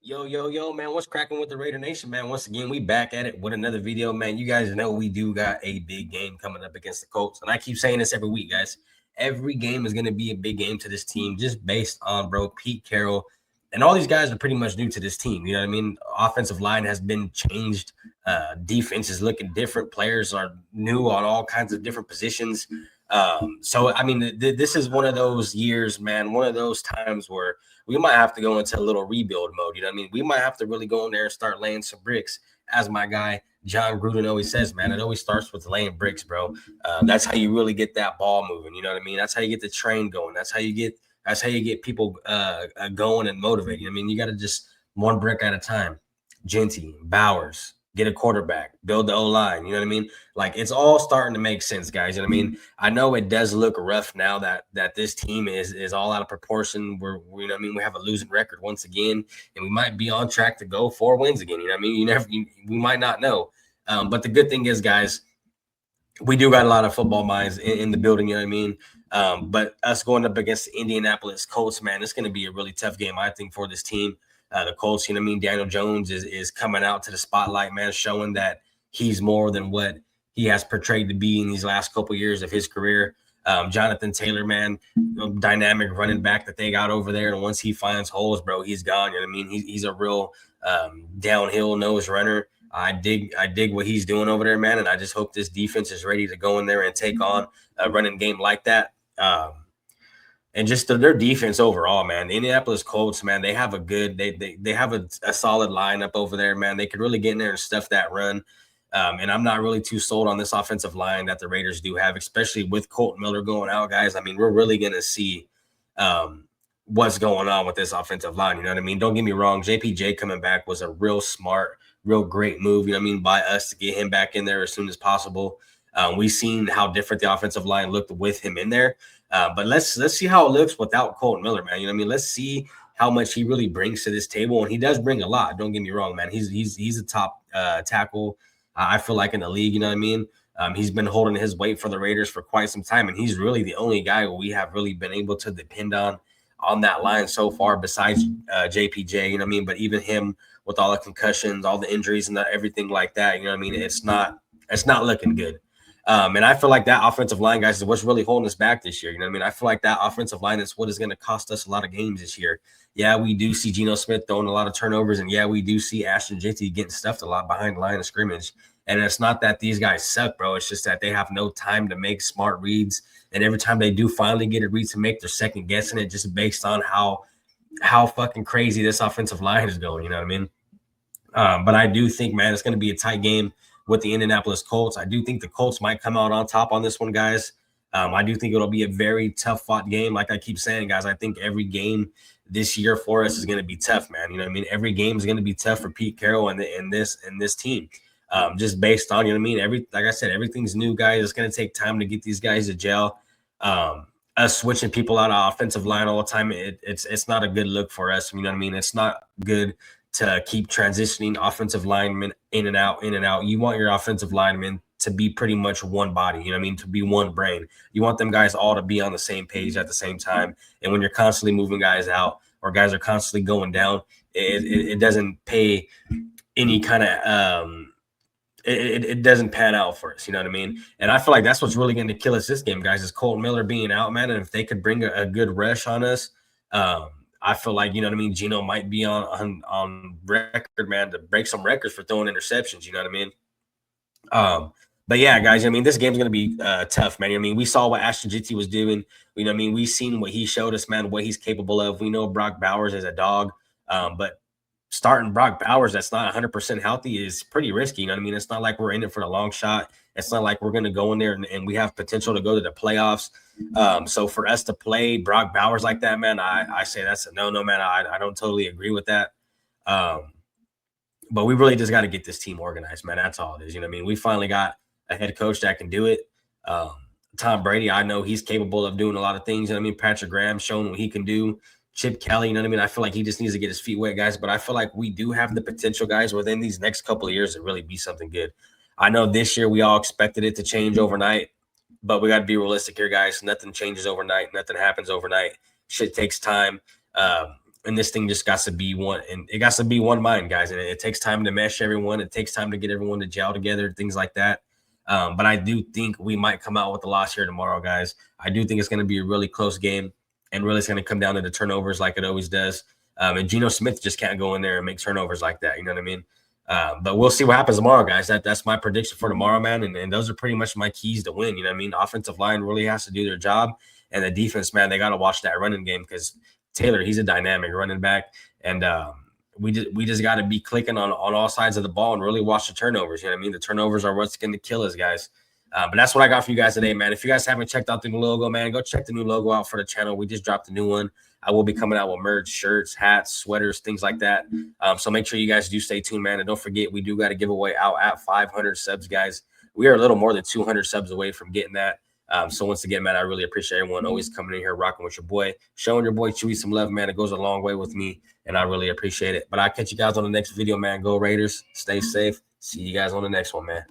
Yo, man, what's cracking with the Raider Nation, man? Once again, we back at it with another video, man. You guys know we do got a big game coming up against the Colts, and I keep saying this every week, guys. Every game is going to be a big game to this team just based on, bro, Pete Carroll. And all these guys are pretty much new to this team. You know what I mean? Offensive line has been changed. Defense is looking different. Players are new on all kinds of different positions. So, I mean, this is one of those years, man, one of those times where we might have to go into a little rebuild mode. You know what I mean? We might have to really go in there and start laying some bricks. As my guy John Gruden always says, man, it always starts with laying bricks, bro. That's how you really get that ball moving. You know what I mean? That's how you get the train going. That's how you get people going and motivated. I mean, you got to just one brick at a time. Genty, Bowers, get a quarterback, build the O line. You know what I mean? Like it's all starting to make sense, guys. You know what I mean? I know it does look rough now that this team is all out of proportion. You know what I mean? We have a losing record once again, and we might be on track to go 4 wins again. You know what I mean? We might not know. But the good thing is, guys, we do got a lot of football minds in the building. You know what I mean? But us going up against the Indianapolis Colts, man, it's going to be a really tough game, I think, for this team. The Colts, you know what I mean? Daniel Jones is coming out to the spotlight, man, showing that he's more than what he has portrayed to be in these last couple of years of his career. Jonathan Taylor, man, dynamic running back that they got over there. And once he finds holes, bro, he's gone. You know what I mean? He's a real downhill nose runner. I dig what he's doing over there, man. And I just hope this defense is ready to go in there and take on a running game like that. And just their defense overall, man. The Indianapolis Colts, man, they have they have a solid lineup over there, man. They could really get in there and stuff that run. And I'm not really too sold on this offensive line that the Raiders do have, especially with Colton Miller going out, guys. I mean, we're really going to see what's going on with this offensive line. You know what I mean? Don't get me wrong. JPJ coming back was a real smart, real great move, you know what I mean, by us to get him back in there as soon as possible. We've seen how different the offensive line looked with him in there. But let's see how it looks without Colton Miller, man. You know what I mean? Let's see how much he really brings to this table, and he does bring a lot. Don't get me wrong, man. He's a top tackle. I feel like in the league, you know what I mean? He's been holding his weight for the Raiders for quite some time, and he's really the only guy we have really been able to depend on that line so far, besides JPJ. You know what I mean? But even him with all the concussions, all the injuries, and everything like that, you know what I mean? It's not looking good. And I feel like that offensive line, guys, is what's really holding us back this year. You know what I mean? I feel like that offensive line is what is going to cost us a lot of games this year. Yeah, we do see Geno Smith throwing a lot of turnovers, and yeah, we do see Ashton Jeanty getting stuffed a lot behind the line of scrimmage. And it's not that these guys suck, bro. It's just that they have no time to make smart reads. And every time they do finally get a read to make, they're second guessing it just based on how fucking crazy this offensive line is going. You know what I mean? But I do think, man, it's going to be a tight game with the Indianapolis Colts. I do think the Colts might come out on top on this one, guys. I do think it'll be a very tough fought game. Like I keep saying, guys, I think every game this year for us is going to be tough, man. You know what I mean? Every game is going to be tough for Pete Carroll and this team. Just based on, you know what I mean? Like I said, everything's new, guys. It's going to take time to get these guys to gel. Us switching people out of offensive line all the time, it's not a good look for us. You know what I mean? It's not good to keep transitioning offensive linemen in and out. You want your offensive linemen to be pretty much one body, you know what I mean, to be one brain. You want them guys all to be on the same page at the same time. And when you're constantly moving guys out or guys are constantly going down, it doesn't pay any kind of it doesn't pan out for us, you know what I mean? And I feel like that's what's really going to kill us this game, guys, is Colton Miller being out, man. And if they could bring a good rush on us, I feel like, you know what I mean, Geno might be on record, man, to break some records for throwing interceptions, you know what I mean? But yeah, guys, I mean, this game's going to be tough, man. I mean, we saw what Ashton Jeanty was doing. You know what I mean? We've seen what he showed us, man, what he's capable of. We know Brock Bowers is a dog, but starting Brock Bowers that's not 100% healthy is pretty risky. You know what I mean? It's not like we're in it for the long shot. It's not like we're going to go in there and we have potential to go to the playoffs. So for us to play Brock Bowers like that, man, I say that's a no, man. I don't totally agree with that. But we really just got to get this team organized, man. That's all it is. You know what I mean? We finally got a head coach that can do it. Tom Brady, I know he's capable of doing a lot of things. You know what I mean? Patrick Graham showing what he can do. Chip Kelly, you know what I mean? I feel like he just needs to get his feet wet, guys. But I feel like we do have the potential, guys, within these next couple of years to really be something good. I know this year we all expected it to change overnight, but we got to be realistic here, guys. Nothing changes overnight. Nothing happens overnight. Shit takes time. And this thing just got to be one, and it got to be one mind, guys. And it takes time to mesh everyone. It takes time to get everyone to gel together, things like that. But I do think we might come out with a loss here tomorrow, guys. I do think it's going to be a really close game, and really it's going to come down to the turnovers like it always does. And Geno Smith just can't go in there and make turnovers like that. You know what I mean? But we'll see what happens tomorrow, guys. That's my prediction for tomorrow, man. And those are pretty much my keys to win. You know what I mean? Offensive line really has to do their job. And the defense, man, they got to watch that running game because Taylor, he's a dynamic running back. And we just got to be clicking on all sides of the ball and really watch the turnovers. You know what I mean? The turnovers are what's going to kill us, guys. But that's what I got for you guys today, man. If you guys haven't checked out the new logo, man, go check the new logo out for the channel. We just dropped a new one. I will be coming out with merch, shirts, hats, sweaters, things like that. So make sure you guys do stay tuned, man. And don't forget, we do got a giveaway out at 500 subs, guys. We are a little more than 200 subs away from getting that. So once again, man, I really appreciate everyone always coming in here, rocking with your boy, showing your boy Chewy some love, man. It goes a long way with me, and I really appreciate it. But I'll catch you guys on the next video, man. Go Raiders. Stay safe. See you guys on the next one, man.